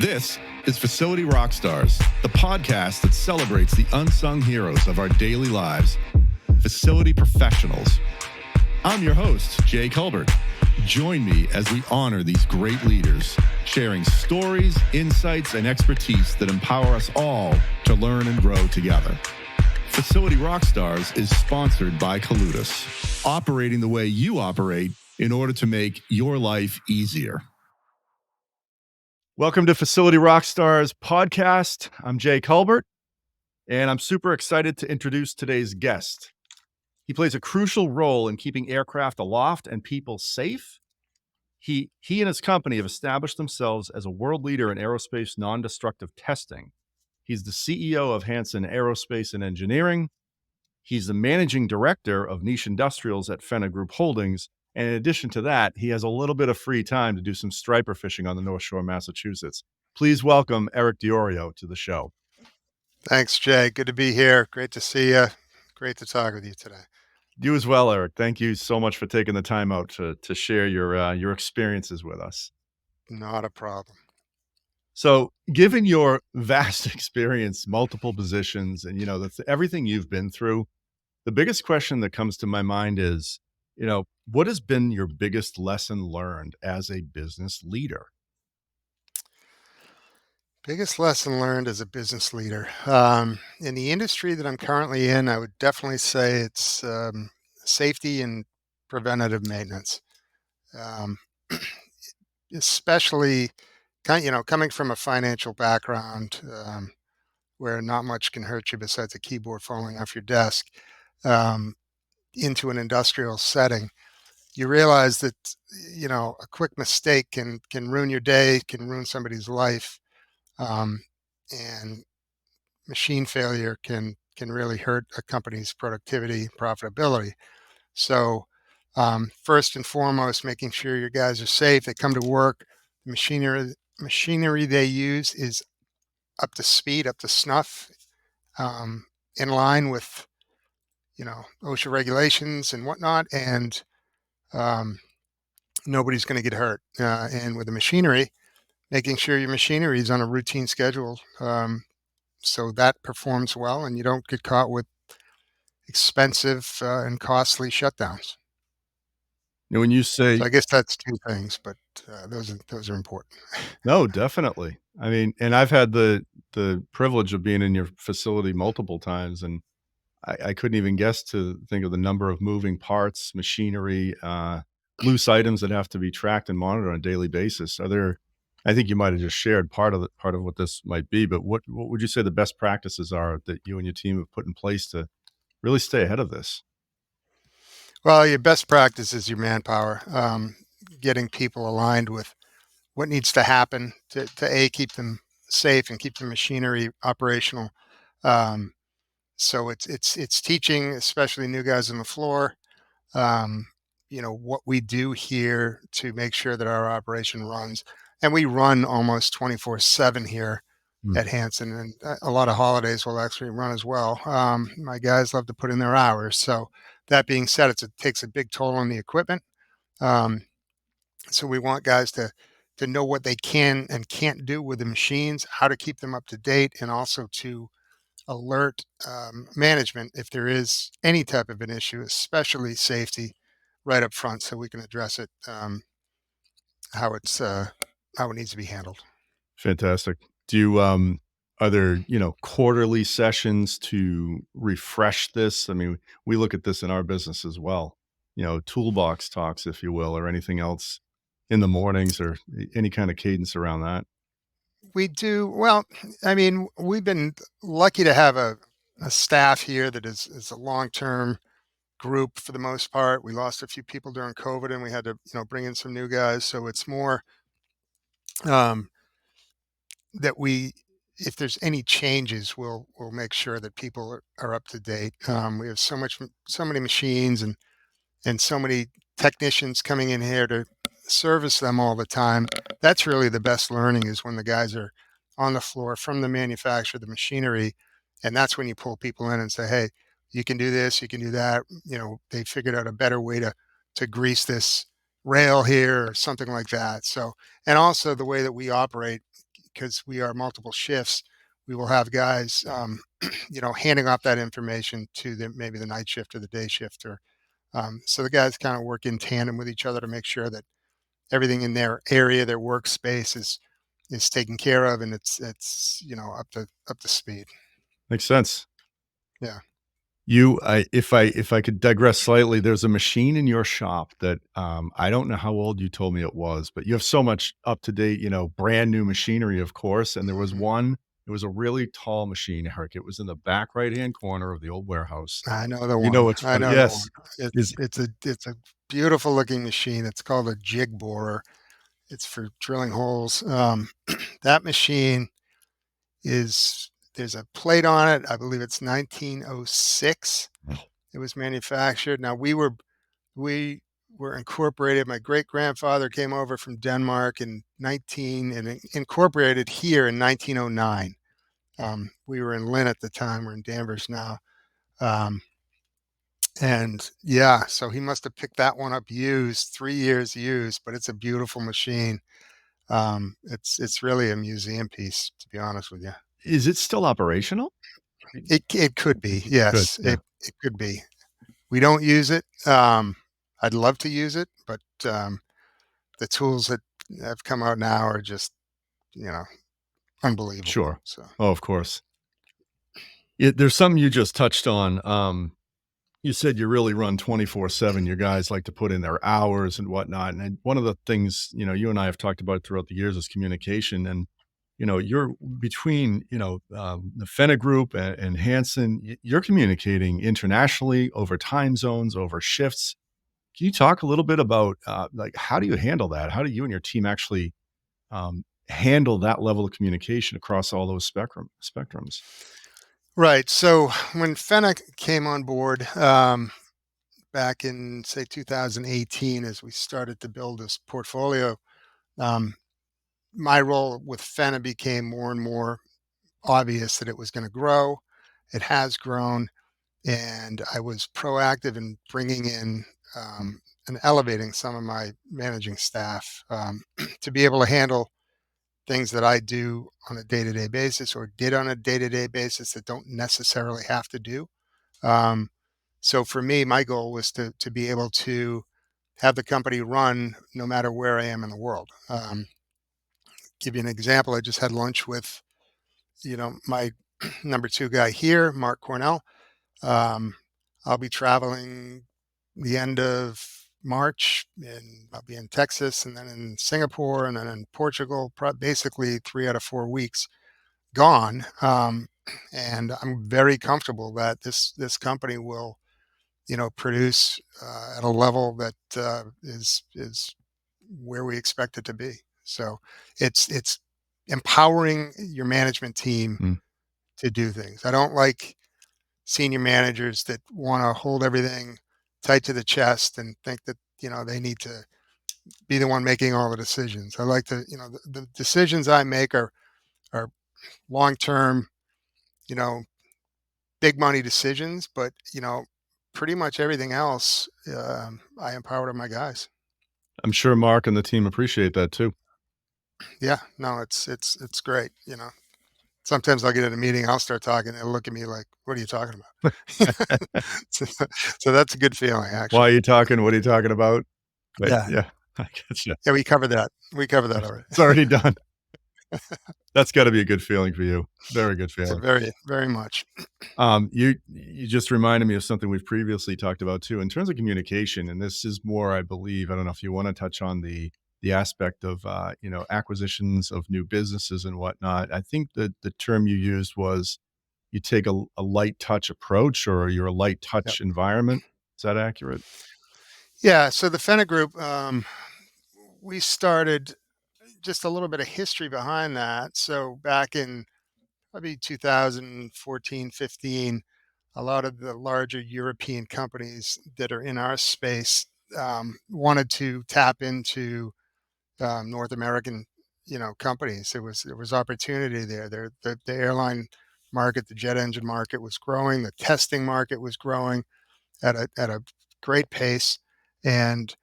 This is Facility Rockstars, the podcast that celebrates the unsung heroes of our daily lives, facility professionals. I'm your host, Jay Culbert. Join me as we honor these great leaders, sharing stories, insights, and expertise that empower us all to learn and grow together. Facility Rockstars is sponsored by Coludus, operating the way you operate in order to make your life easier. Welcome to Facility Rockstars podcast. I'm Jay Culbert, and I'm super excited to introduce today's guest. He plays a crucial role in keeping aircraft aloft and people safe. He and his company have established themselves as a world leader in aerospace non-destructive testing. He's the CEO of Hansen Aerospace and Engineering. He's the managing director of niche industrials at Phenna Group Holdings. And in addition to that, he has a little bit of free time to do some striper fishing on the North Shore, Massachusetts. Please welcome Eric Diorio to the show. Thanks, Jay. Good to be here. Great to see you. Great to talk with you today. You as well, Eric. Thank you so much for taking the time out to share your experiences with us. Not a problem. So, given your vast experience, multiple positions, and everything you've been through, the biggest question that comes to my mind is, what has been your biggest lesson learned as a business leader? Biggest lesson learned as a business leader. In the industry that I'm currently in, I would definitely say it's safety and preventative maintenance. Especially, coming from a financial background where not much can hurt you besides a keyboard falling off your desk, into an industrial setting. You realize that, a quick mistake can ruin your day, can ruin somebody's life. And machine failure can really hurt a company's productivity, profitability. So first and foremost, making sure your guys are safe. They come to work. The machinery they use is up to speed, up to snuff, in line with OSHA regulations and whatnot, and nobody's going to get hurt. And with the machinery, making sure your machinery is on a routine schedule, so that performs well and you don't get caught with expensive and costly shutdowns. When you say, So I guess that's two things, but those are important. No, definitely. I mean, and I've had the privilege of being in your facility multiple times, and I couldn't even guess to think of the number of moving parts, machinery, loose items that have to be tracked and monitored on a daily basis. I think you might have just shared part of what this might be, but what would you say the best practices are that you and your team have put in place to really stay ahead of this? Well, your best practice is your manpower, getting people aligned with what needs to happen to keep them safe and keep the machinery operational. So it's teaching, especially new guys on the floor, what we do here to make sure that our operation runs. And we run almost 24/7 here at Hansen, and a lot of holidays will actually run as well. My guys love to put in their hours. So that being said, it takes a big toll on the equipment. So we want guys to know what they can and can't do with the machines, how to keep them up to date, and also to alert management if there is any type of an issue, especially safety, right up front, so we can address it how it needs to be handled. Fantastic. Do you are there quarterly sessions to refresh this? I mean, we look at this in our business as well. Toolbox talks, if you will, or anything else in the mornings, or any kind of cadence around that. We do. Well, I mean, we've been lucky to have a staff here that is a long-term group for the most part. We lost a few people during COVID, and we had to, bring in some new guys. So it's more that if there's any changes, we'll make sure that people are up to date. We have so many machines and so many technicians coming in here to service them all the time. That's really the best learning, is when the guys are on the floor from the manufacturer, the machinery, and that's when you pull people in and say, hey, you can do this, you can do that. They figured out a better way to grease this rail here or something like that. So, and also the way that we operate because we are multiple shifts, we will have guys, handing off that information to maybe the night shift or the day shift, or so the guys kind of work in tandem with each other to make sure that everything in their area, their workspace, is taken care of, and it's up to speed. Makes sense. Yeah. If I could digress slightly, there's a machine in your shop that, I don't know how old you told me it was, but you have so much up to date, brand new machinery, of course. And there was Mhm. one, it was a really tall machine, Eric. It was in the back right-hand corner of the old warehouse. I know the You know one. what's I funny? know the one. Yes. It's Is it's a beautiful looking machine. It's called a jig borer. It's for drilling holes. That machine is there's a plate on it. I believe it's 1906. It was manufactured. Now we were incorporated. My great grandfather came over from Denmark in 19 and incorporated here in 1909. We were in Lynn at the time. We're in Danvers now. Um, and yeah, so he must have picked that one up used, 3 years used, but it's a beautiful machine. It's really a museum piece, to be honest with you. is it still operational? It could be, Good, yes, yeah, it could be. We don't use it. I'd love to use it, but the tools that have come out now are just, you know, unbelievable. sure. So Oh, of course. There's something you just touched on. You said you really run 24/7. Your guys like to put in their hours and whatnot. And one of the things, you and I have talked about throughout the years is communication. And, you're between, the Phenna Group and Hansen, you're communicating internationally over time zones, over shifts. Can you talk a little bit about, like, how do you handle that? How do you and your team actually handle that level of communication across all those spectrums? right. So when Fennec came on board, back in say 2018, as we started to build this portfolio, um, my role with Fenna became more and more obvious that it was going to grow. It has grown, and I was proactive in bringing in and elevating some of my managing staff to be able to handle things that I do on a day-to-day basis or did on a day-to-day basis that don't necessarily have to do. Um, so for me, my goal was to be able to have the company run no matter where I am in the world. Give you an example. I just had lunch with my number two guy here, Mark Cornell. Um, I'll be traveling the end of March, and I'll be in Texas, and then in Singapore, and then in Portugal. Basically, 3 out of 4 weeks gone. And I'm very comfortable that this company will, produce at a level that is where we expect it to be. So it's empowering your management team Mm. to do things. I don't like senior managers that want to hold everything tight to the chest and think that they need to be the one making all the decisions. I like to, the decisions I make are long term, you know, big money decisions, but pretty much everything else, I empower my guys. I'm sure Mark and the team appreciate that too. Yeah, no, it's great. Sometimes I'll get in a meeting, I'll start talking, and they'll look at me like, "What are you talking about?" so, so that's a good feeling, Why are actually. you talking? What are you talking about? But Yeah, yeah, I get you. yeah, we covered that. We covered that already. It's already done. That's gotta be a good feeling for you. Very good It's a feeling. very, very much. You just reminded me of something we've previously talked about too, in terms of communication, and this is more, I believe, I don't know if you wanna touch on the aspect of, acquisitions of new businesses and whatnot. I think the term you used was you take a light touch approach, or you're a light Yep. touch environment. Is that accurate? Yeah. So the Phenna Group, we started just a little bit of history behind that. So back in probably 2014, 15, a lot of the larger European companies that are in our space wanted to tap into North American, companies. There was opportunity there. The airline market, the jet engine market was growing. The testing market was growing at a great pace, and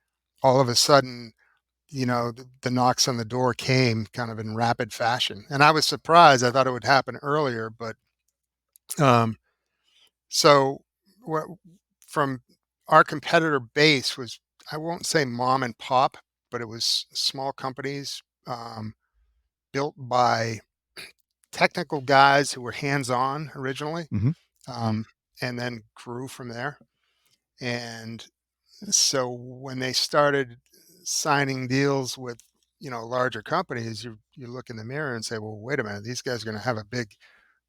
all of a sudden, the knocks on the door came kind of in rapid fashion. And I was surprised. I thought it would happen earlier, but um, so what from our competitor base was, I won't say mom and pop, but it was small companies built by technical guys who were hands-on originally, Mhm. um, and then grew from there. And so when they started signing deals with, larger companies, you look in the mirror and say, well, wait a minute, these guys are going to have a big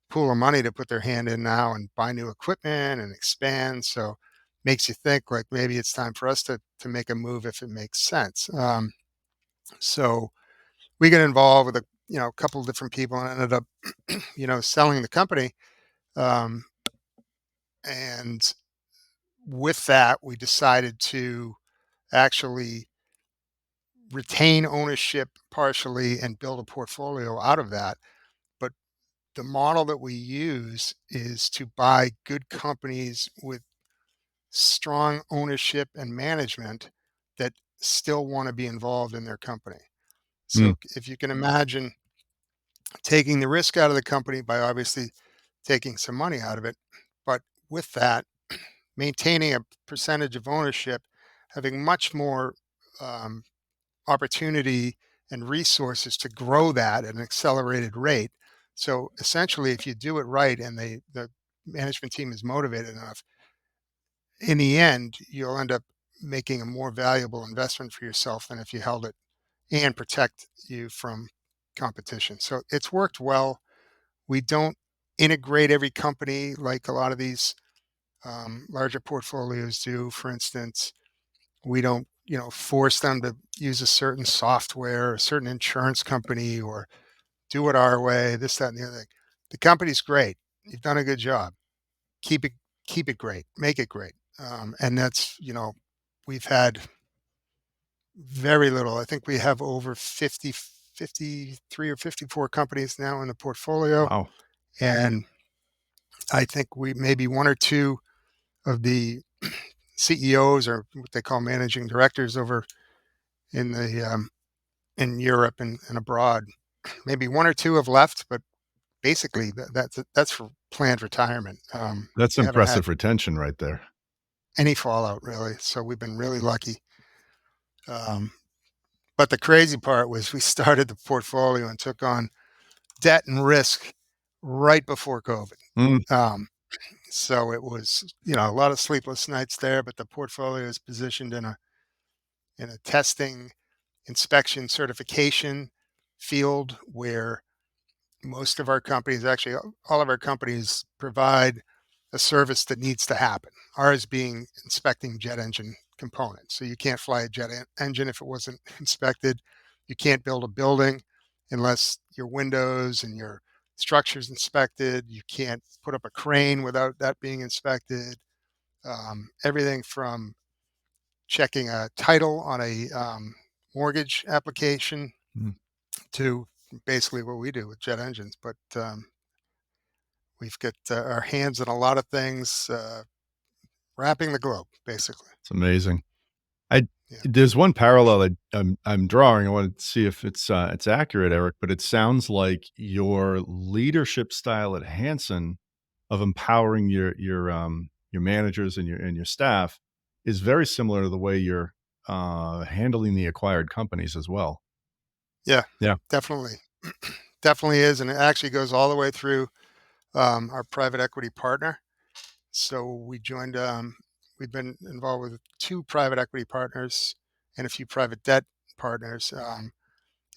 pool of money to put their hand in now and buy new equipment and expand. So makes you think like maybe it's time for us to make a move if it makes sense. So we got involved with a couple of different people and ended up selling the company. Um, and with that, we decided to actually retain ownership partially and build a portfolio out of that. But the model that we use is to buy good companies with strong ownership and management that still want to be involved in their company. Mm. So if you can imagine taking the risk out of the company by obviously taking some money out of it, but with that, maintaining a percentage of ownership, having much more um, opportunity and resources to grow that at an accelerated rate. So essentially, if you do it right and the management team is motivated enough, in the end, you'll end up making a more valuable investment for yourself than if you held it and protect you from competition. So it's worked well. We don't integrate every company like a lot of these larger portfolios do. For instance, we don't, force them to use a certain software, a certain insurance company, or do it our way, this, that, and the other thing. The company's great. You've done a good job. Keep it, keep it great. Make it great. And that's, we've had very little. I think we have over 53 or 54 companies now in the portfolio. Wow. And I think we maybe one or two of the CEOs or what they call managing directors over in the in Europe and abroad. Maybe one or two have left, but basically that's for planned retirement. That's We haven't had impressive retention right there. any fallout really, so we've been really lucky. Um, but the crazy part was we started the portfolio and took on debt and risk right before COVID. Mm. Um, so it was a lot of sleepless nights there, but the portfolio is positioned in a testing, inspection, certification field where most of our companies, actually all of our companies, provide a service that needs to happen. Ours being inspecting jet engine components. So you can't fly a engine if it wasn't inspected. You can't build a building unless your windows and your structure's inspected. You can't put up a crane without that being inspected. Everything from checking a title on a mortgage application Mm. to basically what we do with jet engines. But we've got our hands in a lot of things, wrapping the globe, basically. It's amazing. I Yeah. There's one parallel that I'm drawing. I wanted to see if it's accurate, Eric, but it sounds like your leadership style at Hansen of empowering your managers and your staff is very similar to the way you're handling the acquired companies as well. Yeah, Yeah. definitely. Definitely is. And it actually goes all the way through our private equity partner. So we've been involved with two private equity partners and a few private debt partners.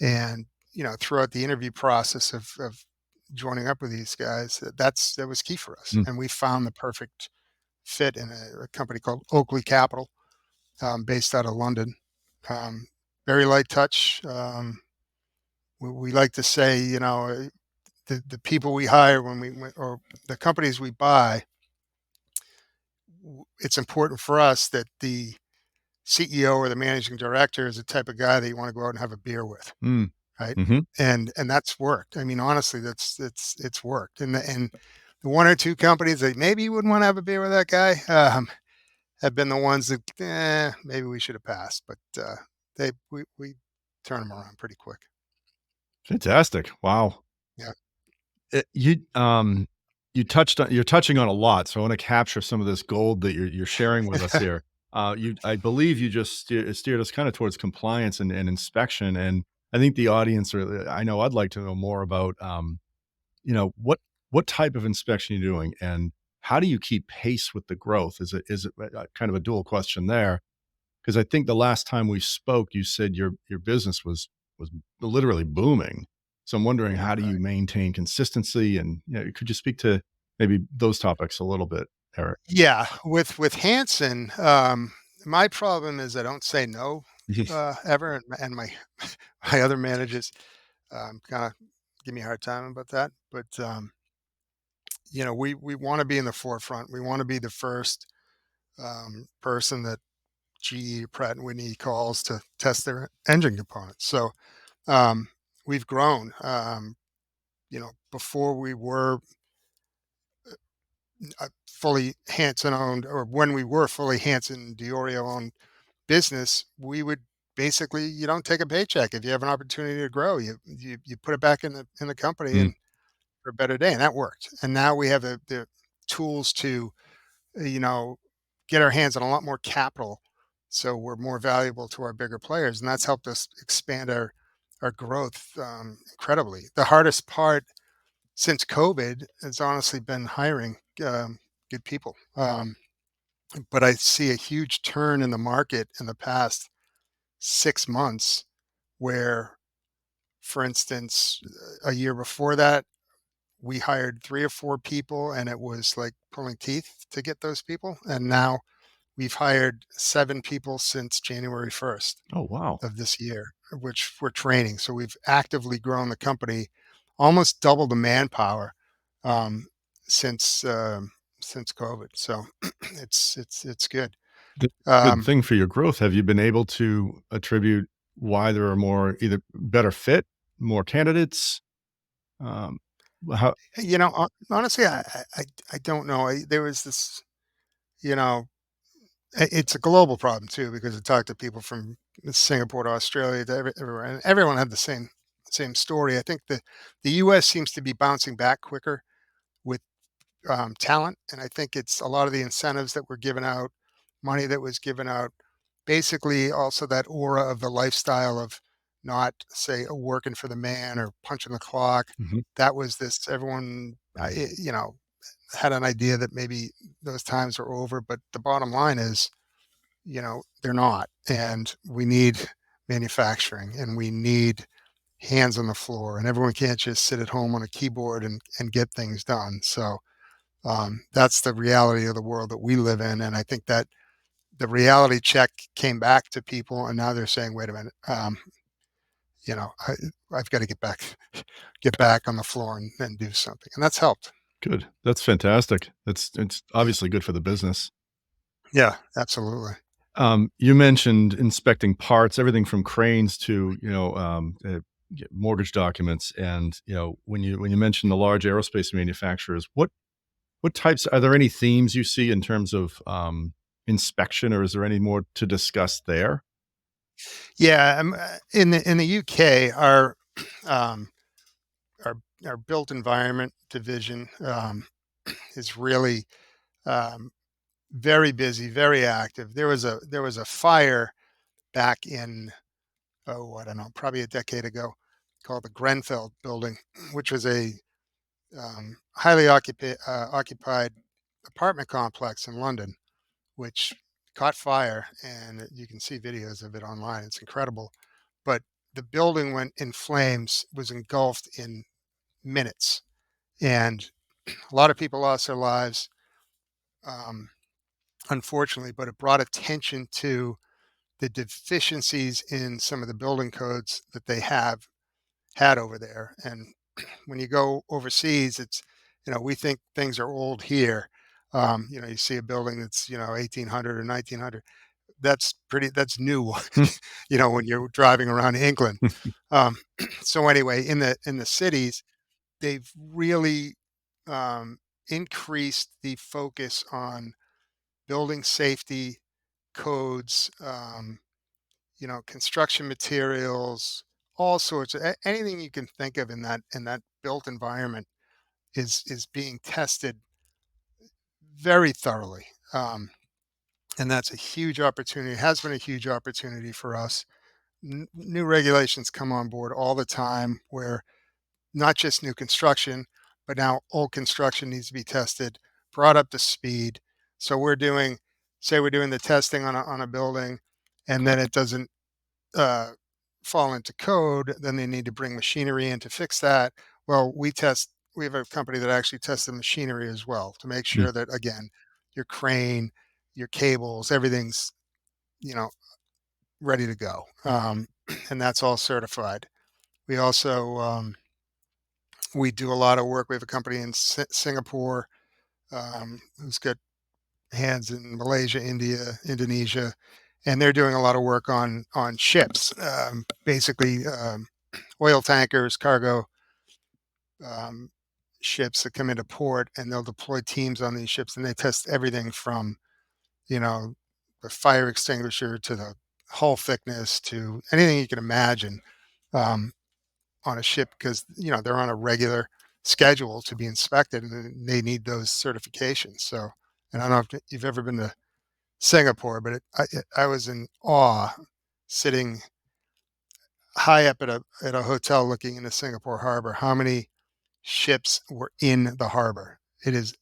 And, throughout the interview process of joining up with these guys, that was key for us. Mm. And we found the perfect fit in a company called Oakley Capital, based out of London. Um, Very light touch. We like to say, the people we hire or the companies we buy, it's important for us that the CEO or the managing director is the type of guy that you want to go out and have a beer with, Mm. right? Mhm. And that's worked. I mean, honestly, it's worked. And the one or two companies that maybe you wouldn't want to have a beer with that guy have been the ones that maybe we should have passed, but we turn them around pretty quick. Fantastic. Wow. Yeah. You're touching on a lot, so I wanna capture some of this gold that you're sharing with us here. I believe you just steered us kinda towards compliance and inspection, and I think the audience, or I know I'd like to know more about, what type of inspection you're doing, and how do you keep pace with the growth? Is it kind of a dual question there? Because I think the last time we spoke, you said your business was literally booming. So I'm wondering, how do Right. you maintain consistency? And could you speak to maybe those topics a little bit, Eric? Yeah, with Hansen, my problem is I don't say no ever, and my my other managers kind of give me a hard time about that. But we want to be in the forefront. We want to be the first person that GE, Pratt and Whitney calls to test their engine components. So we've grown. Before we were fully Hansen owned, or when we were fully Hansen Diorio owned business, we would basically, you don't take a paycheck. If you have an opportunity to grow, you put it back in the company Mm, and for a better day, and that worked. And now we have the tools to you know get our hands on a lot more capital, so we're more valuable to our bigger players, and that's helped us expand our growth incredibly. The hardest part since COVID has honestly been hiring good people. But I see a huge turn in the market in the past 6 months where, for instance, a year before that, we hired 3 or 4 people and it was like pulling teeth to get those people. And now we've hired 7 people since January 1st oh, wow. of this year, which we're training. So we've actively grown the company, almost double the manpower um, since since COVID. So it's good. Th- Good Um, thing for your growth. Have you been able to attribute why there are more, either better fit, more candidates? Um, how? Honestly, I don't know. There was this, you know, it's a global problem too because I talked to people from Singapore to Australia to everywhere, and everyone had the same story. I think the U.S. seems to be bouncing back quicker with talent, and I think it's a lot of the incentives that were given out, money that was given out, basically also that aura of the lifestyle of not say working for the man or punching the clock. Mhm. That was this everyone, had an idea that maybe those times are over, but the bottom line is, they're not. And we need manufacturing and we need hands on the floor, and everyone can't just sit at home on a keyboard and get things done. So that's the reality of the world that we live in. And I think that the reality check came back to people and now they're saying, wait a minute, you know, I, I've got to get back on the floor and do something. And that's helped. Good. That's fantastic. It's obviously good for the business. Yeah, absolutely. You mentioned inspecting parts, everything from cranes to, mortgage documents, and when you mention the large aerospace manufacturers, what types, are there any themes you see in terms of inspection, or is there any more to discuss there? Yeah, in the UK, um, our our built environment division is really um, very busy, very active. There was a fire back in, oh, I don't know, probably a decade ago, called the Grenfell building, which was a highly occupied apartment complex in London, which caught fire, and you can see videos of it online. It's incredible. But the building went in flames, was engulfed in minutes, and a lot of people lost their lives, um, unfortunately. But it brought attention to the deficiencies in some of the building codes that they have had over there. And when you go overseas, we think things are old here. You see a building that's 1800 or 1900. That's new. When you're driving around England. Um, so anyway, in the cities, they've really increased the focus on building safety codes. construction materials, all sorts of anything you can think of in that built environment is being tested very thoroughly. And that's a huge opportunity. It has been a huge opportunity for us. New regulations come on board all the time where not just new construction, but now old construction needs to be tested, brought up to speed. So say we're doing the testing on a building, and then it doesn't uh, fall into code, then they need to bring machinery in to fix that. Well, we have a company that actually tests the machinery as well to make Mm. sure that, again, your crane, your cables, everything's, you know, ready to go. And that's all certified. We also, we do a lot of work. We have a company in Singapore who's got hands in Malaysia, India, Indonesia, and they're doing a lot of work on ships, basically oil tankers, cargo um, ships that come into port, and they'll deploy teams on these ships, and they test everything from you know the fire extinguisher to the hull thickness to anything you can imagine um, on a ship because they're on a regular schedule to be inspected, and they need those certifications. So, and I don't know if you've ever been to Singapore, but I was in awe sitting high up at a hotel looking into Singapore harbor, how many ships were in the harbor. It's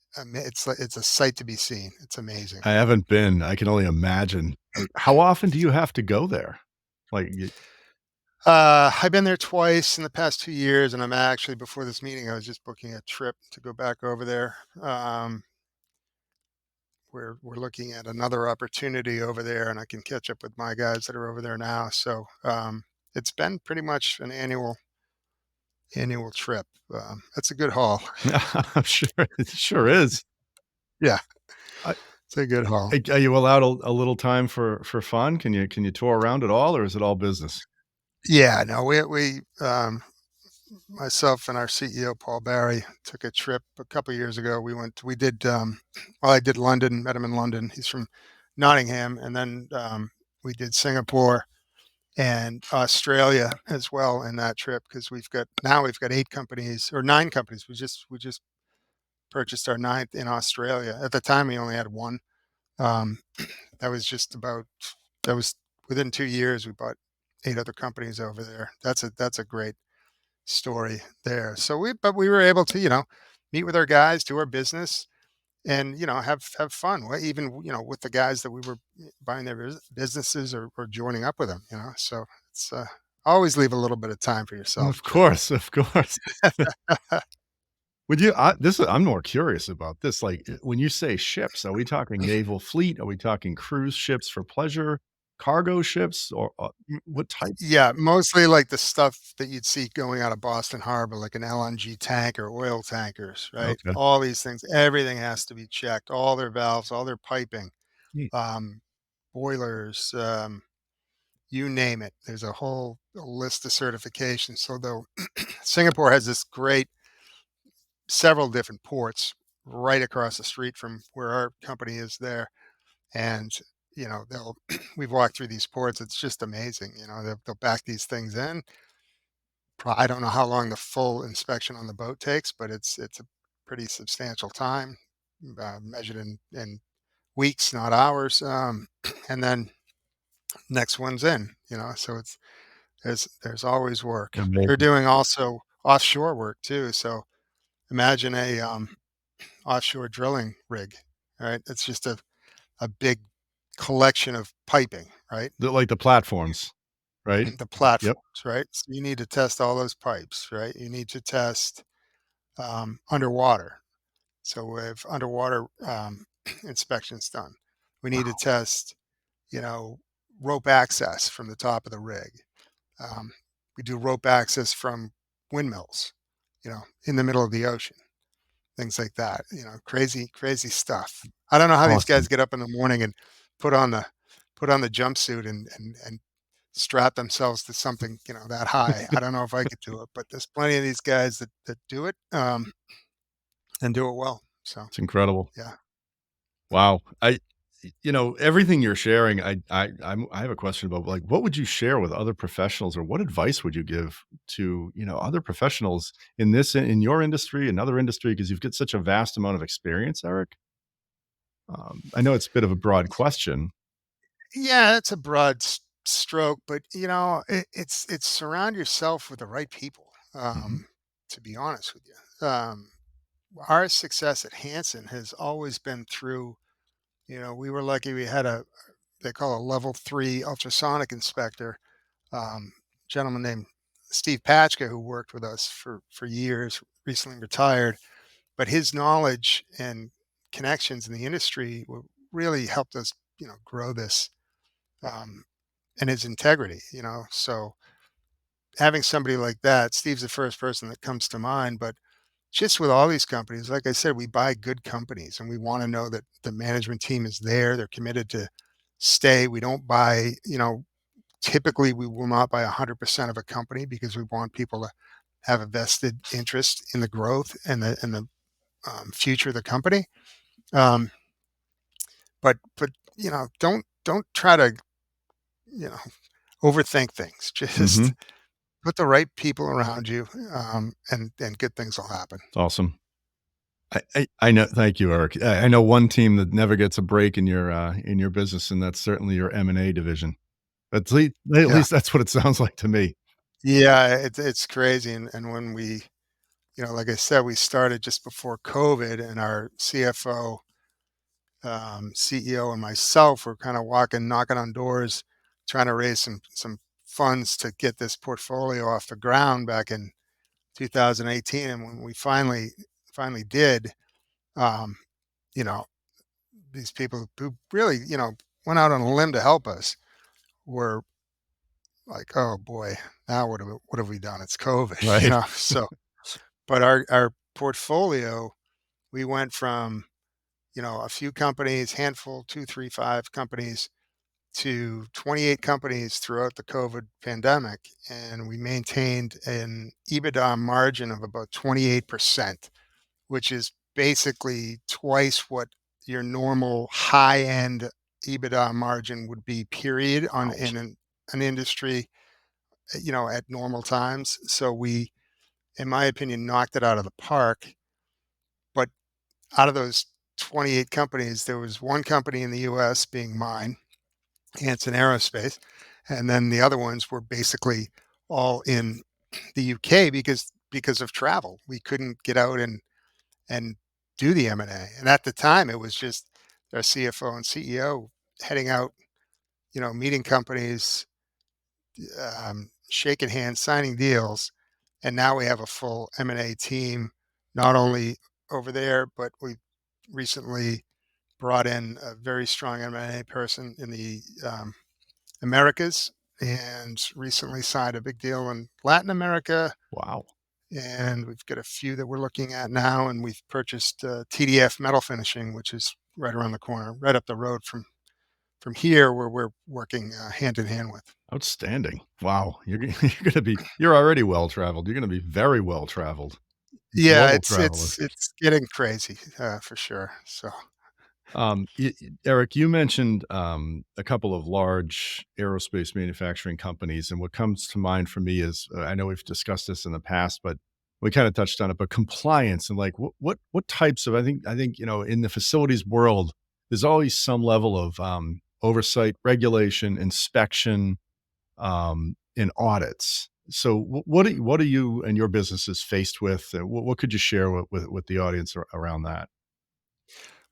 a sight to be seen. It's amazing. I haven't been. I can only imagine. How often do you have to go there? Like, I've been there twice in the past 2 years, and I'm actually before this meeting, I was just booking a trip to go back over there. We're looking at another opportunity over there, and I can catch up with my guys that are over there now. So it's been pretty much an annual trip. That's a good haul. I'm sure it sure is. Yeah, I it's a good haul. are you allowed a little time for fun? Can you tour around at all, or is it all business? Yeah, no, myself and our CEO Paul Barry took a trip a couple years ago. We did well, I did London, met him in London. He's from Nottingham, and then we did Singapore and Australia as well in that trip because we've got 8 companies or 9 companies. We just purchased our ninth in Australia. At the time, we only had one. Um, that was just about that was within 2 years. We bought 8 other companies over there. That's a great story there. But we were able to meet with our guys, do our business, and have fun. Even with the guys that we were buying their businesses or joining up with them. So it's always leave a little bit of time for yourself, Of Jay. course, of course. Would you I'm more curious about this, like, when you say ships, are we talking naval fleet? Are we talking cruise ships for pleasure, cargo ships, or, what type? Yeah, mostly like the stuff that you'd see going out of Boston Harbor, like an LNG tank or oil tankers, right? Okay. All these things, everything has to be checked, all their valves, all their piping, Hmm. um, boilers, you name it. There's a whole list of certifications. So though Singapore has this great several different ports right across the street from where our company is there. And they'll we've walked through these ports. It's just amazing. They'll back these things in. I don't know how long the full inspection on the boat takes, but it's a pretty substantial time, measured in weeks, not hours. And then next one's in. So there's always work. They're Amazing. doing also offshore work too. So imagine a offshore drilling rig. Right, it's just a big collection of piping. Right, Like the platforms, right? the Yep. platforms. Right, so you need to test all those pipes. Right, you need to test underwater. So we have underwater inspections done. We need to Wow. test, rope access from the top of the rig. Um, we do rope access from windmills, in the middle of the ocean, things like that. Crazy, crazy stuff. I don't know how these guys Awesome. get up in the morning and put on the put on the jumpsuit and strap themselves to something that high. I don't know if I could do it, but there's plenty of these guys that do it and do it well. So It's incredible. yeah. Wow. everything you're sharing, I have a question about, like, what would you share with other professionals, or what advice would you give to, other professionals in your industry, another industry, because you've got such a vast amount of experience, Eric? I know it's a bit of a broad question. Yeah, that's a broad stroke, but it's surround yourself with the right people. Mhm. To be honest with you, our success at Hansen has always been through. We were lucky we had a they call a level three ultrasonic inspector, gentleman named Steve Patchka, who worked with us for years, recently retired, but his knowledge and connections in the industry really helped us, grow this, um, and his integrity. So having somebody like that, Steve's the first person that comes to mind, but just with all these companies, like I said, we buy good companies and we want to know that the management team is there. They're committed to stay. We don't buy, typically we will not buy 100% of a company because we want people to have a vested interest in the growth and the future of the company. Um, but don't try to you know overthink things. Just Mhm. put the right people around you, and good things will happen. Awesome. I know, thank you, Eric. I know one team that never gets a break in your business, and that's certainly your M&A division. At Yeah, least that's what it sounds like to me. yeah, it's crazy. And when we, like I said, we started just before COVID, and our CFO, CEO, and myself were kind of knocking on doors, trying to raise some funds to get this portfolio off the ground back in 2018. And when we finally did, um, you know, these people who really, went out on a limb to help us were like, "Oh boy, now what have we done? It's COVID," Right. So, but our portfolio, we went from, a few companies, handful, 2, 3, 5 companies, to 28 companies throughout the COVID pandemic, and we maintained an EBITDA margin of about 28%, which is basically twice what your normal high-end EBITDA margin would be, period, on Wow. in an industry, at normal times. So we, in my opinion, knocked it out of the park. But out of those 28 companies, there was one company in the US, being mine, Hansen Aerospace, and then the other ones were basically all in the UK because of travel. We couldn't get out and do the M&A. And at the time, it was just our CFO and CEO heading out, meeting companies, shaking hands, signing deals, and now we have a full M&A team, not only over there, but we recently brought in a very strong M&A person in the Americas, and recently signed a big deal in Latin America. Wow. And we've got a few that we're looking at now, and we've purchased TDF Metal Finishing, which is right around the corner, right up the road from here, where we're working hand in hand with. Outstanding. Wow. You're already well traveled. You're gonna be very well traveled. Yeah, Global it's traveler. it's it's getting crazy, for sure. So Eric, you mentioned a couple of large aerospace manufacturing companies, and what comes to mind for me is, I know we've discussed this in the past, but we kind of touched on it. But compliance, and like what types of, I think in the facilities world, there's always some level of oversight, regulation, inspection, and audits. So what are you and your businesses faced with? What could you share with the audience around that?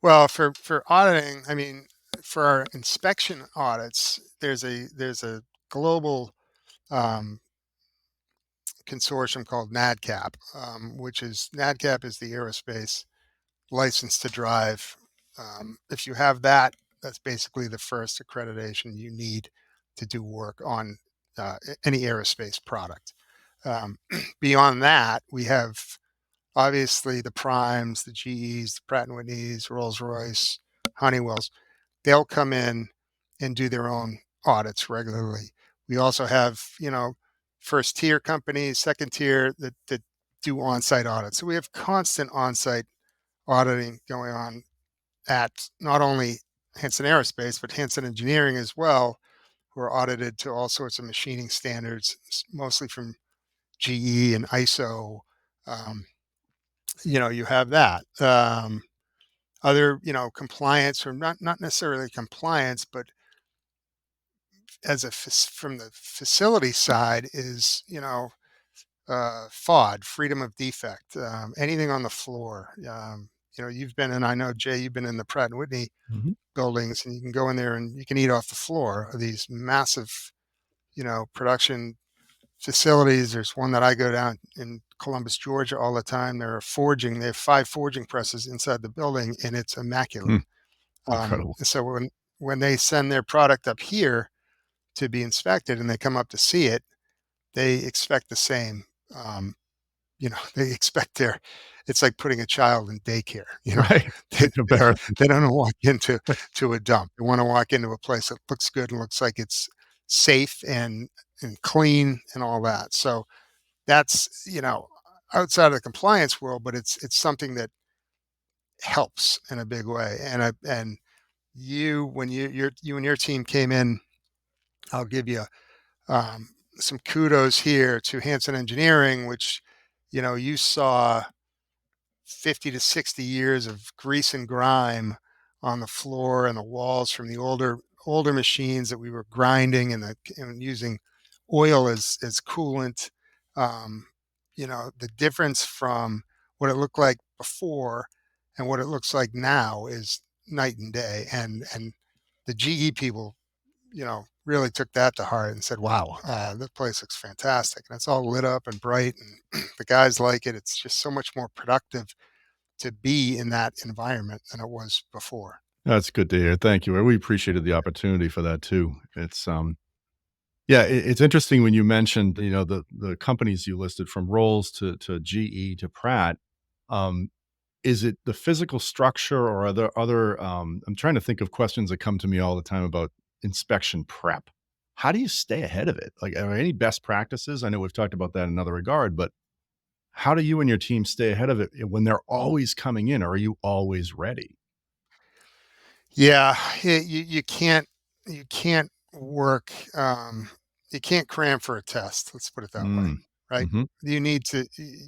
well, for auditing, I mean, for our inspection audits, there's a global, um, consortium called NADCAP, which is NADCAP is the aerospace license to drive. If you have that, that's basically the first accreditation you need to do work on any aerospace product. Beyond that, we have obviously the primes, the GEs, the Pratt and Whitneys, Rolls Royce, Honeywells. They'll come in and do their own audits regularly. We also have, first tier companies, second tier, that do on-site audits. So we have constant on-site auditing going on at not only Hansen Aerospace, but Hansen Engineering as well, who are audited to all sorts of machining standards, mostly from GE and ISO. Um, you have that. Other, compliance, or not necessarily compliance, but from the facility side is, FOD, freedom of defect, anything on the floor. You've been in, I know, Jay, you've been in the Pratt and Whitney Mhm. buildings, and you can go in there and you can eat off the floor of these massive, production facilities. There's one that I go down in Columbus, Georgia all the time. They have 5 forging presses inside the building, and it's immaculate. Hmm. Incredible. So when they send their product up here to be inspected and they come up to see it, they expect the same. Um, they expect it's like putting a child in daycare. Right. They, In comparison. they don't walk into to a dump. They want to walk into a place that looks good and looks like it's safe and clean and all that. So that's, outside of the compliance world, but it's something that helps in a big way. And you and your team came in, I'll give you um, some kudos here to Hansen Engineering, which, you saw 50 to 60 years of grease and grime on the floor and the walls from the older machines that we were grinding and using oil as coolant. Um, the difference from what it looked like before and what it looks like now is night and day. And the GE people, really took that to heart and said, "Wow, this place looks fantastic, and it's all lit up and bright, and the guys like it. It's just so much more productive to be in that environment than it was before." That's good to hear. Thank you. We appreciated the opportunity for that too. Yeah, it's interesting when you mentioned, the companies you listed from Rolls to GE to Pratt. Um, is it the physical structure or are there other, I'm trying to think of questions that come to me all the time about inspection prep. How do you stay ahead of it? Like, are there any best practices? I know we've talked about that in another regard, but how do you and your team stay ahead of it when they're always coming in? Or are you always ready? Yeah, you can't work. You can't cram for a test. Let's put it that way, Mm. right? Mhm.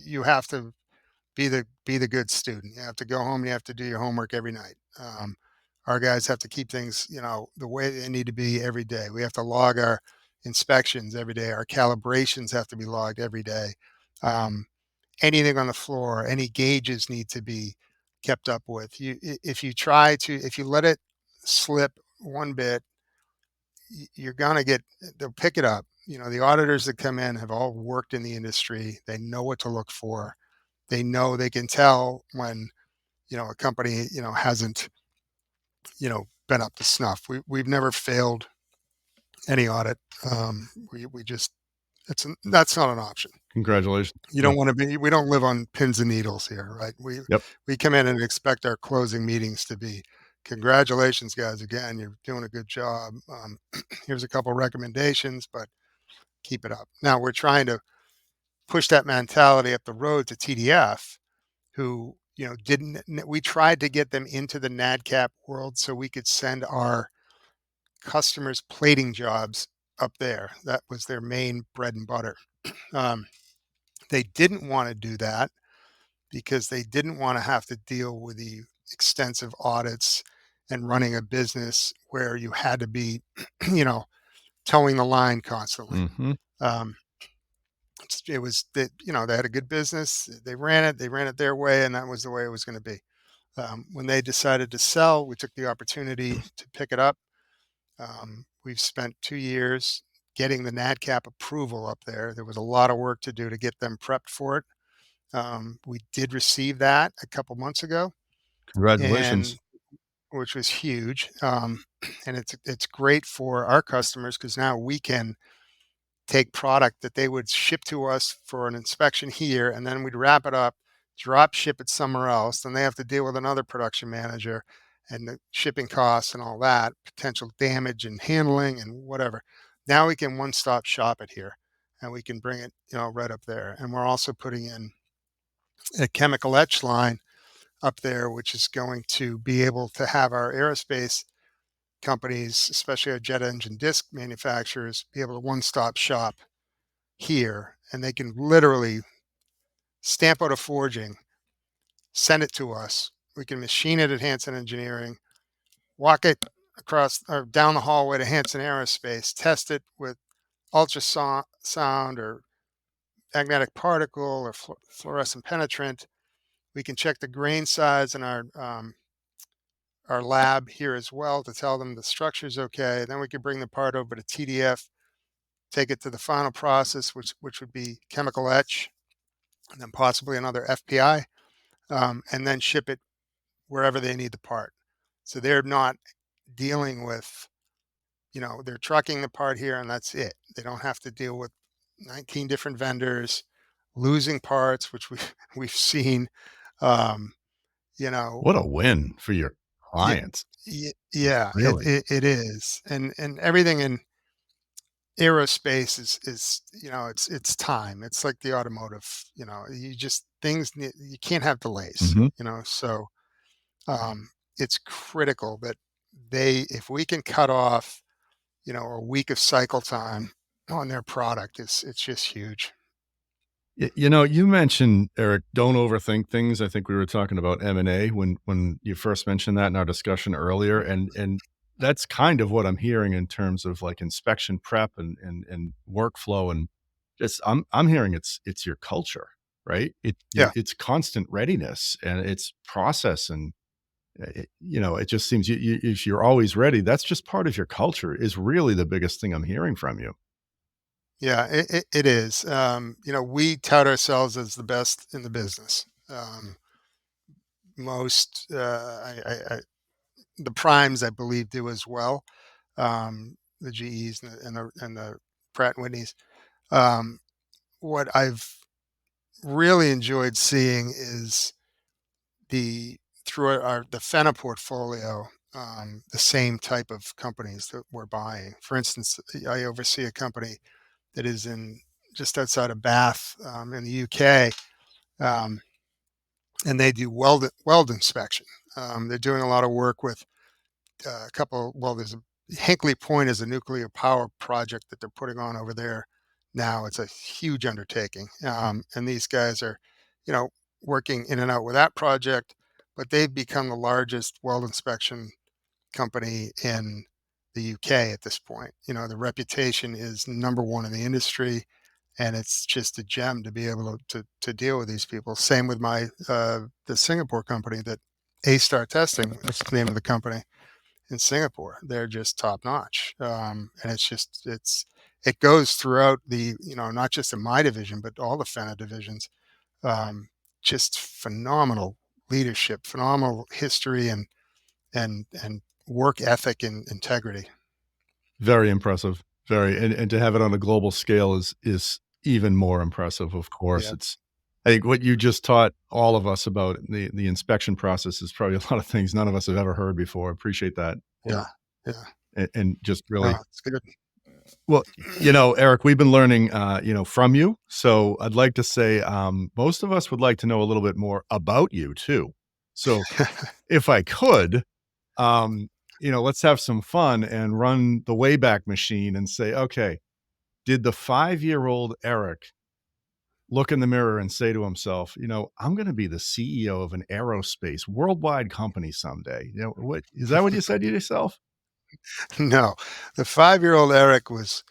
You have to be the good student. You have to go home and you have to do your homework every night. Our guys have to keep things, the way they need to be every day. We have to log our inspections every day. Our calibrations have to be logged every day. Um, Anything on the floor, any gauges need to be kept up with. If you let it slip one bit, you're gonna they'll pick it up. The auditors that come in have all worked in the industry. They know what to look for. They know they can tell when, a company, hasn't, been up to snuff. We've never failed any audit. We just, that's not an option. Congratulations. You Yeah. don't want to be, we don't live on pins and needles here, right? Yep. We come in and expect our closing meetings to be, congratulations, guys. Again, you're doing a good job. Here's a couple recommendations, but keep it up. Now we're trying to push that mentality up the road to TDF, who, we tried to get them into the NADCAP world so we could send our customers plating jobs up there. That was their main bread and butter. Um, they didn't want to do that because they didn't want to have to deal with the extensive audits and running a business where you had to be, you know, towing the line constantly. Mhm. Um, it was that, they had a good business, they ran it their way, and that was the way it was going to be. When they decided to sell, we took the opportunity to pick it up. We've spent 2 years getting the NADCAP approval up there. There was a lot of work to do to get them prepped for it. We did receive that a couple months ago, Congratulations. and which was huge. And it's great for our customers because now we can take product that they would ship to us for an inspection here, and then we'd wrap it up, drop ship it somewhere else. Then they have to deal with another production manager and the shipping costs and all that, potential damage and handling and whatever. Now we can one stop shop it here and we can bring it, right up there. And we're also putting in a chemical etch line up there, which is going to be able to have our aerospace companies, especially our jet engine disc manufacturers, be able to one-stop shop here, and they can literally stamp out a forging, send it to us. We can machine it at Hansen Engineering, walk it across or down the hallway to Hansen Aerospace, test it with ultrasound or magnetic particle or fluorescent penetrant. We can check the grain size in our lab here as well to tell them the structure is okay. Then we can bring the part over to TDF, take it to the final process, which would be chemical etch, and then possibly another FPI, and then ship it wherever they need the part. So they're not dealing with, they're trucking the part here and that's it. They don't have to deal with 19 different vendors, losing parts, which we've seen. Um, you know, What a win for your yeah, clients. yeah, Really? it is, and everything in aerospace is it's time. It's like the automotive. You just you can't have delays. Mhm. So um, it's critical that if we can cut off a week of cycle time on their product, it's just huge. You mentioned, Eric, don't overthink things. I think we were talking about M&A when you first mentioned that in our discussion earlier, and that's kind of what I'm hearing in terms of, like, inspection prep and workflow, and just I'm hearing it's your culture, right? Yeah, It's constant readiness, and it's process, and, it just seems if you're always ready, that's just part of your culture is really the biggest thing I'm hearing from you. yeah, it is. We tout ourselves as the best in the business. Most the primes, I believe, do as well. The GEs and the Pratt and Whitneys. Um, what I've really enjoyed seeing is the through the Phenna portfolio, the same type of companies that we're buying. For instance, I oversee a company that is in just outside of Bath, in the UK, um, and they do weld inspection. They're doing a lot of work with a couple. Well, there's a Hinkley Point is a nuclear power project that they're putting on over there now. It's a huge undertaking, and these guys are, you know, working in and out with that project. But they've become the largest weld inspection company in the UK at this point. The reputation is number one in the industry, and it's just a gem to be able to deal with these people. Same with the Singapore company that A Star Testing. That's the name of the company in Singapore. They're just top notch, and it goes throughout not just in my division but all the Fena divisions. Um, just phenomenal leadership, phenomenal history, and work ethic and integrity. Very impressive. Very, and to have it on a global scale is even more impressive, of course. Yeah, It's I think what you just taught all of us about the inspection process is probably a lot of things none of us have ever heard before. Appreciate that. yeah, yeah. And just No, really it's good. well, Eric, we've been learning, from you. So I'd like to say, most of us would like to know a little bit more about you too. So if I could, um, let's have some fun and run the Wayback Machine and say, okay, did the 5-year-old Eric look in the mirror and say to himself, I'm going to be the CEO of an aerospace worldwide company someday? What is that what you said to yourself? No, the 5-year-old Eric was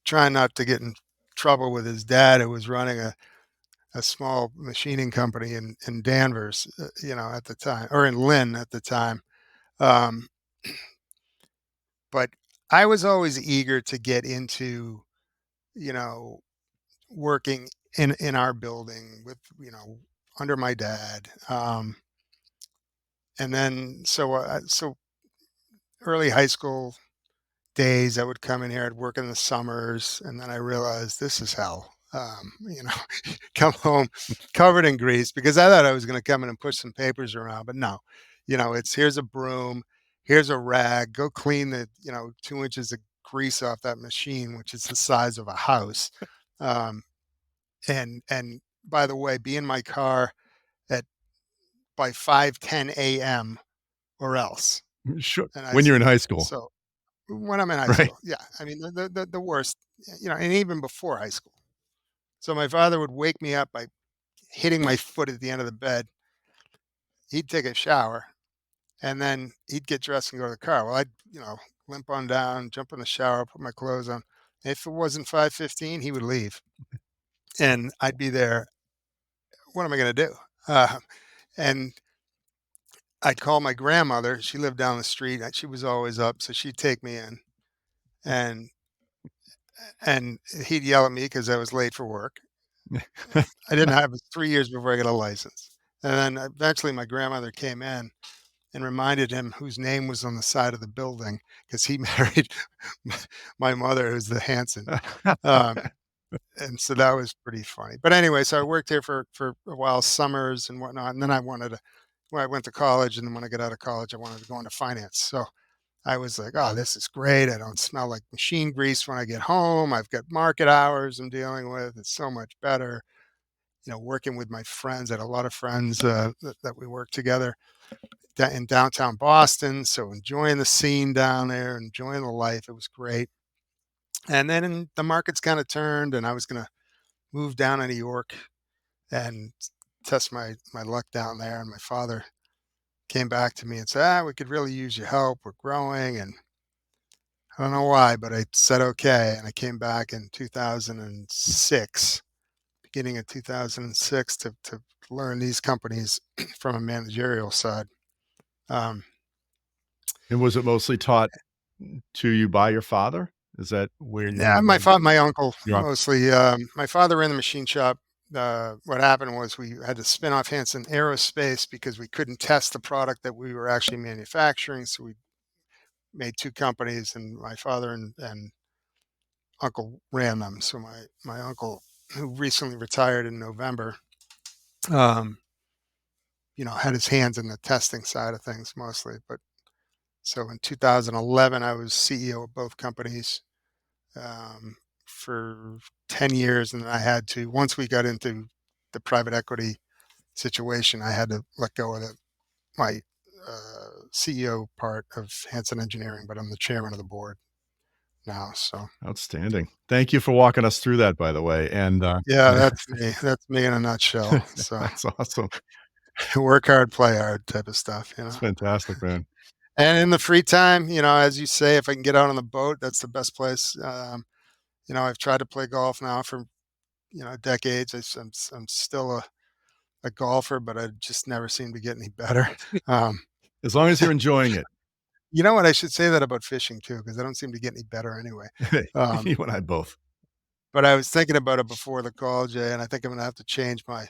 trying not to get in trouble with his dad, who was running a small machining company in Danvers, at the time, or in Lynn at the time. Um, but I was always eager to get into, you know, working in our building with, under my dad. And then so early high school days, I would come in here, I'd work in the summers, and then I realized this is hell. Come home covered in grease because I thought I was going to come in and push some papers around, but no, it's here's a broom, here's a rag, go clean the 2 inches of grease off that machine, which is the size of a house. Um, and by the way, be in my car at by 5:10 a.m. or else. Sure. And I When you're in said, high school, so when I'm in high right? school, yeah, I mean the worst, and even before high school. So my father would wake me up by hitting my foot at the end of the bed. He'd take a shower, and then he'd get dressed and go to the car. Well, I'd, limp on down, jump in the shower, put my clothes on. If it wasn't 5:15, he would leave, and I'd be there. What am I going to do? And I'd call my grandmother. She lived down the street. She was always up, so she'd take me in, and he'd yell at me because I was late for work. I didn't have it 3 years before I got a license, and then eventually my grandmother came in and reminded him whose name was on the side of the building because he married my mother, who's the Hansen. Um, and so that was pretty funny. But anyway, so I worked here for a while, summers and whatnot. And then when I went to college, and then when I got out of college, I wanted to go into finance. So I was like, oh, this is great. I don't smell like machine grease when I get home. I've got market hours I'm dealing with. It's so much better. Working with my friends. I had a lot of friends that we worked together in downtown Boston. So enjoying the scene down there, enjoying the life. It was great. And then the markets kind of turned, and I was going to move down to New York and test my luck down there. And my father came back to me and said, we could really use your help. We're growing. And I don't know why, but I said, okay. And I came back in 2006, beginning of 2006, to learn these companies from a managerial side. And was it mostly taught to you by your father? Is that where you Yeah, my uncle your uncle? mostly. My father ran the machine shop. What happened was we had to spin off Hansen Aerospace because we couldn't test the product that we were actually manufacturing. So we made two companies, and my father and uncle ran them. So my uncle, who recently retired in November, um, had his hands in the testing side of things mostly. But so in 2011, I was CEO of both companies. For 10 years. And then I had to, once we got into the private equity situation, I had to let go of my CEO part of Hansen Engineering, but I'm the chairman of the board now. So Outstanding. Thank you for walking us through that, by the way. And yeah, that's me. That's me in a nutshell. So that's awesome. work hard, play hard type of stuff. It's fantastic, man. And in the free time, as you say, if I can get out on the boat, that's the best place. I've tried to play golf now for, decades. I'm still a golfer, but I just never seem to get any better. Um, As long as you're enjoying it. you know what? I should say that about fishing too, because I don't seem to get any better anyway. Um, You and I both. but I was thinking about it before the call, Jay, and I think I'm gonna have to change my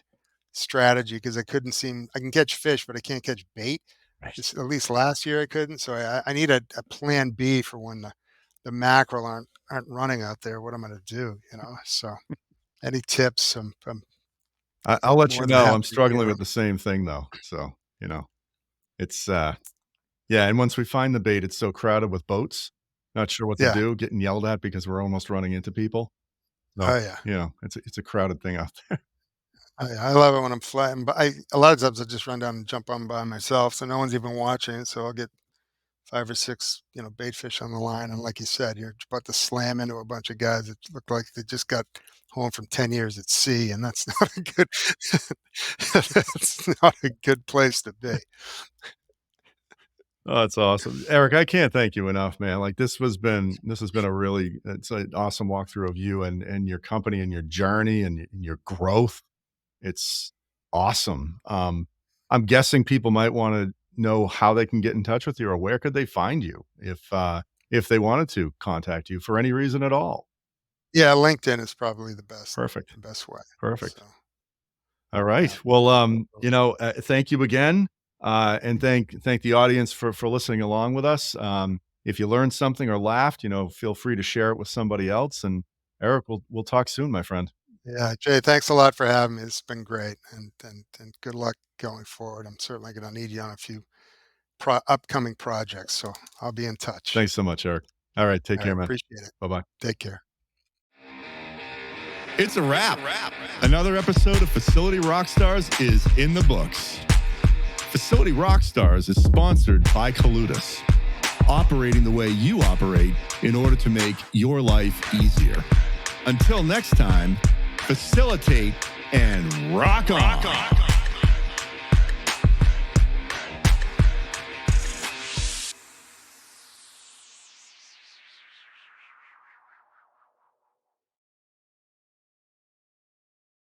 strategy because I can catch fish, but I can't catch bait. Right. At least last year I couldn't. So I need a plan B for when the mackerel aren't running out there. What I'm gonna do. So any tips? I'm I'll let you more than know. happy I'm to hear struggling with 'em. the same thing though. So, it's yeah, and once we find the bait, it's so crowded with boats. Not sure what to Yeah. do, getting yelled at because we're almost running into people. So, Oh yeah. it's a crowded thing out there. I love it when I'm flying, but a lot of times I just run down and jump on by myself, so no one's even watching. So I'll get 5 or 6, bait fish on the line, and like you said, you're about to slam into a bunch of guys that look like they just got home from 10 years at sea, and that's not a good that's not a good place to be. Oh, that's awesome. Eric, I can't thank you enough, man. Like this has been a really it's an awesome walkthrough of you and your company and your journey and your growth. It's awesome. I'm guessing people might wanna know how they can get in touch with you or where could they find you if they wanted to contact you for any reason at all. Yeah, LinkedIn is probably Perfect. the best way. Perfect. So, All yeah. right. Well, thank you again, and thank the audience for listening along with us. If you learned something or laughed, feel free to share it with somebody else. And Eric, we'll talk soon, my friend. Yeah, Jay, thanks a lot for having me. It's been great, and good luck going forward. I'm certainly gonna need you on a few upcoming projects, so I'll be in touch. Thanks so much, Eric. All right, take All care, right, man. appreciate it. Bye bye. Take care. It's a wrap. Another episode of Facility Rockstars is in the books. Facility Rockstars is sponsored by Colutus, operating the way you operate in order to make your life easier. Until next time, facilitate and rock on.